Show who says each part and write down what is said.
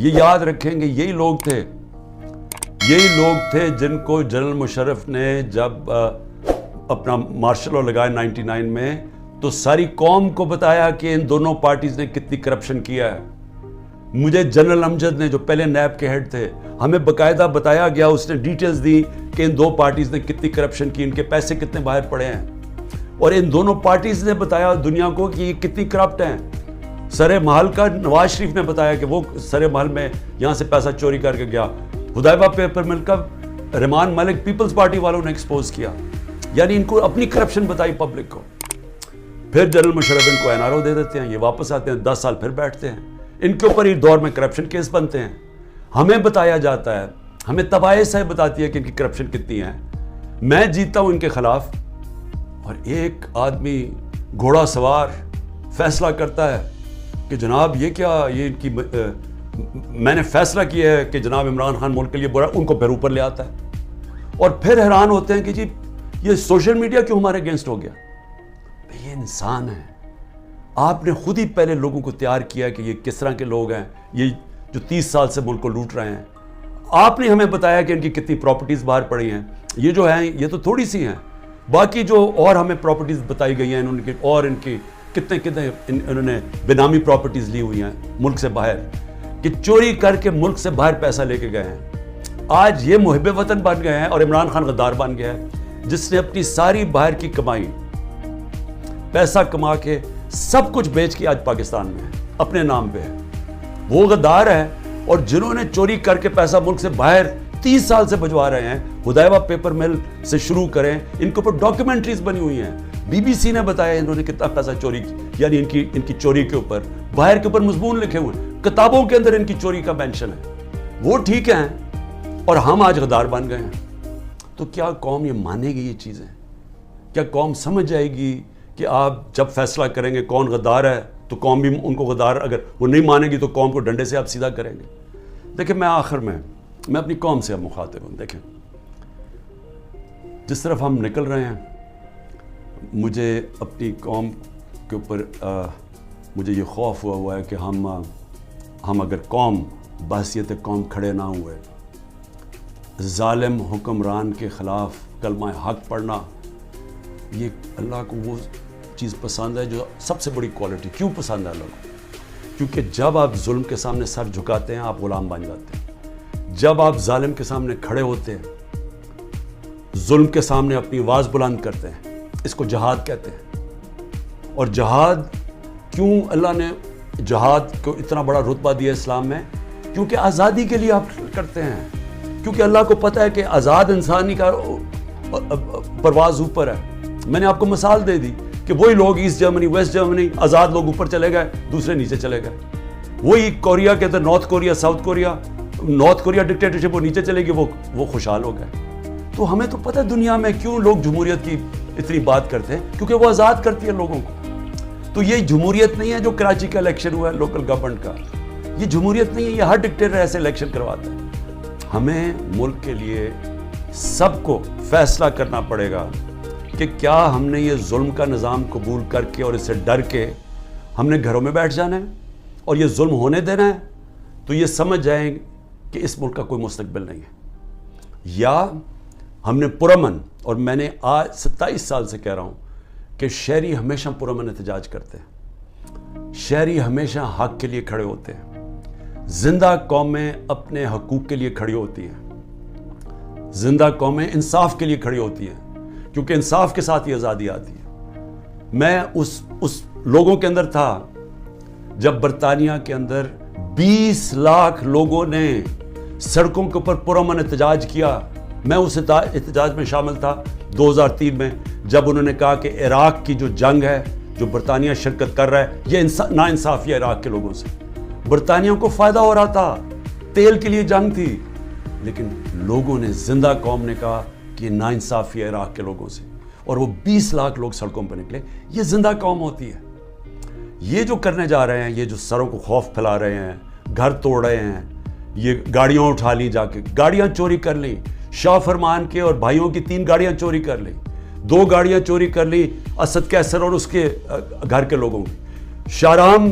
Speaker 1: یہ یاد رکھیں گے یہی لوگ تھے جن کو جنرل مشرف نے جب اپنا مارشل لا لگایا 99 میں تو ساری قوم کو بتایا کہ ان دونوں پارٹیز نے کتنی کرپشن کیا ہے. مجھے جنرل امجد نے جو پہلے نیب کے ہیڈ تھے ہمیں باقاعدہ بتایا گیا, اس نے ڈیٹیلز دی کہ ان دو پارٹیز نے کتنی کرپشن کی, ان کے پیسے کتنے باہر پڑے ہیں, اور ان دونوں پارٹیز نے بتایا دنیا کو کہ یہ کتنی کرپٹ ہیں. سر محل کا نواز شریف نے بتایا کہ وہ سر محل میں یہاں سے پیسہ چوری کر کے گیا. حدیبہ پیپر مل کا رحمان ملک پیپلز پارٹی والوں نے ایکسپوز کیا, یعنی ان کو اپنی کرپشن بتائی پبلک کو. پھر جنرل مشرف ان کو این آر او دے دیتے ہیں, یہ واپس آتے ہیں, 10 سال پھر بیٹھتے ہیں, ان کے اوپر ایک دور میں کرپشن کیس بنتے ہیں. ہمیں بتایا جاتا ہے, ہمیں تباہی صاحب بتاتی ہے کہ ان کی کرپشن کتنی ہے. میں جیتا ہوں ان کے خلاف, اور ایک آدمی گھوڑا سوار فیصلہ کرتا ہے کہ جناب یہ کیا, یہ ان کی میں نے فیصلہ کیا ہے کہ جناب عمران خان ملک کے لیے برا, ان کو پھر اوپر لے آتا ہے. اور پھر حیران ہوتے ہیں کہ جی یہ سوشل میڈیا کیوں ہمارے اگینسٹ ہو گیا. یہ انسان ہے, آپ نے خود ہی پہلے لوگوں کو تیار کیا کہ یہ کس طرح کے لوگ ہیں, یہ جو 30 سال سے ملک کو لوٹ رہے ہیں. آپ نے ہمیں بتایا کہ ان کی کتنی پراپرٹیز باہر پڑی ہیں. یہ جو ہیں یہ تو تھوڑی سی ہیں, باقی جو اور ہمیں پراپرٹیز بتائی گئی ہیں ان کی کتنے انہوں نے بینامی پراپرٹیز لی ہوئی ہیں ملک سے باہر, کہ چوری کر کے ملک سے باہر پیسہ لے کے گئے ہیں. آج یہ محب وطن بن گئے ہیں اور عمران خان غدار بن گیا ہے, جس نے اپنی ساری باہر کی کمائی پیسہ کما کے سب کچھ بیچ کے آج پاکستان میں ہے, اپنے نام پہ ہے. وہ غدار ہے. اور جنہوں نے چوری کر کے پیسہ ملک سے باہر 30 سال سے بھجوا رہے ہیں, حدیبہ پیپر مل سے شروع کریں, ان کے اوپر ڈاکیومنٹریز بنی ہوئی ہیں. BBC نے بتایا انہوں نے کتنا پیسہ چوری کی, یعنی ان کی چوری کے اوپر باہر کے اوپر مضمون لکھے ہوئے ہیں, کتابوں کے اندر ان کی چوری کا مینشن ہے. وہ ٹھیک ہیں اور ہم آج غدار بن گئے ہیں. تو کیا قوم یہ مانے گی یہ چیزیں؟ کیا قوم سمجھ جائے گی کہ آپ جب فیصلہ کریں گے کون غدار ہے تو قوم بھی ان کو غدار, اگر وہ نہیں مانے گی تو قوم کو ڈنڈے سے آپ سیدھا کریں گے؟ دیکھیں میں آخر میں اپنی قوم سے اب مخاطب ہوں. دیکھیں جس طرف ہم نکل رہے ہیں, مجھے اپنی قوم کے اوپر مجھے یہ خوف ہوا ہے کہ ہم اگر قوم بحیثیت قوم کھڑے نہ ہوئے, ظالم حکمران کے خلاف کلمہ حق پڑھنا, یہ اللہ کو وہ چیز پسند ہے جو سب سے بڑی کوالٹی. کیوں پسند ہے اللہ کو؟ کیونکہ جب آپ ظلم کے سامنے سر جھکاتے ہیں آپ غلام بن جاتے ہیں. جب آپ ظالم کے سامنے کھڑے ہوتے ہیں, ظلم کے سامنے اپنی آواز بلند کرتے ہیں, اس کو جہاد کہتے ہیں. اور جہاد کیوں اللہ نے جہاد کو اتنا بڑا رتبہ دیا اسلام میں؟ کیونکہ آزادی کے لیے آپ کرتے ہیں, کیونکہ اللہ کو پتہ ہے کہ آزاد انسانی کا پرواز اوپر ہے. میں نے آپ کو مثال دے دی کہ وہی لوگ ایسٹ جرمنی ویسٹ جرمنی آزاد لوگ اوپر چلے گئے, دوسرے نیچے چلے گئے. وہی کوریا کے اندر North Korea South Korea, North Korea dictatorship وہ نیچے چلے گی, وہ خوشحال ہو گئے. تو ہمیں تو پتہ ہے دنیا میں کیوں لوگ جمہوریت کی اتنی بات کرتے ہیں, کیونکہ وہ آزاد کرتی ہے لوگوں کو. تو یہ جمہوریت نہیں ہے جو کراچی کا الیکشن ہوا ہے لوکل گورنمنٹ کا, یہ جمہوریت نہیں ہے, یہ ہر ڈکٹیٹر ایسے الیکشن کرواتا ہے. ہمیں ملک کے لیے سب کو فیصلہ کرنا پڑے گا کہ کیا ہم نے یہ ظلم کا نظام قبول کر کے اور اس سے ڈر کے ہم نے گھروں میں بیٹھ جانا ہے اور یہ ظلم ہونے دینا ہے. تو یہ سمجھ جائیں کہ اس ملک کا کوئی مستقبل نہیں ہے, یا ہم نے پرامن, اور میں نے آج 27 سال سے کہہ رہا ہوں کہ شہری ہمیشہ پرامن احتجاج کرتے ہیں, شہری ہمیشہ حق کے لیے کھڑے ہوتے ہیں, زندہ قومیں اپنے حقوق کے لیے کھڑی ہوتی ہیں, زندہ قومیں انصاف کے لیے کھڑی ہوتی ہیں, کیونکہ انصاف کے ساتھ ہی آزادی آتی ہے. میں اس لوگوں کے اندر تھا جب برطانیہ کے اندر 20 لاکھ لوگوں نے سڑکوں کے اوپر پرامن احتجاج کیا. میں اس احتجاج میں شامل تھا 2003 میں, جب انہوں نے کہا کہ عراق کی جو جنگ ہے جو برطانیہ شرکت کر رہا ہے یہ ناانصافی ہے عراق کے لوگوں سے. برطانیہ کو فائدہ ہو رہا تھا, تیل کے لیے جنگ تھی, لیکن لوگوں نے, زندہ قوم نے کہا کہ یہ ناانصافی ہے عراق کے لوگوں سے, اور وہ 20 لاکھ لوگ سڑکوں پر نکلے. یہ زندہ قوم ہوتی ہے. یہ جو کرنے جا رہے ہیں, یہ جو سروں کو خوف پھیلا رہے ہیں, گھر توڑ رہے ہیں, یہ گاڑیاں اٹھا لی, جا کے گاڑیاں چوری کر لی, شاہ فرمان کے اور بھائیوں کی 3 گاڑیاں چوری کر لی, 2 گاڑیاں چوری کر لی اسد کیسر اور اس کے گھر کے لوگوں کی. شاہرام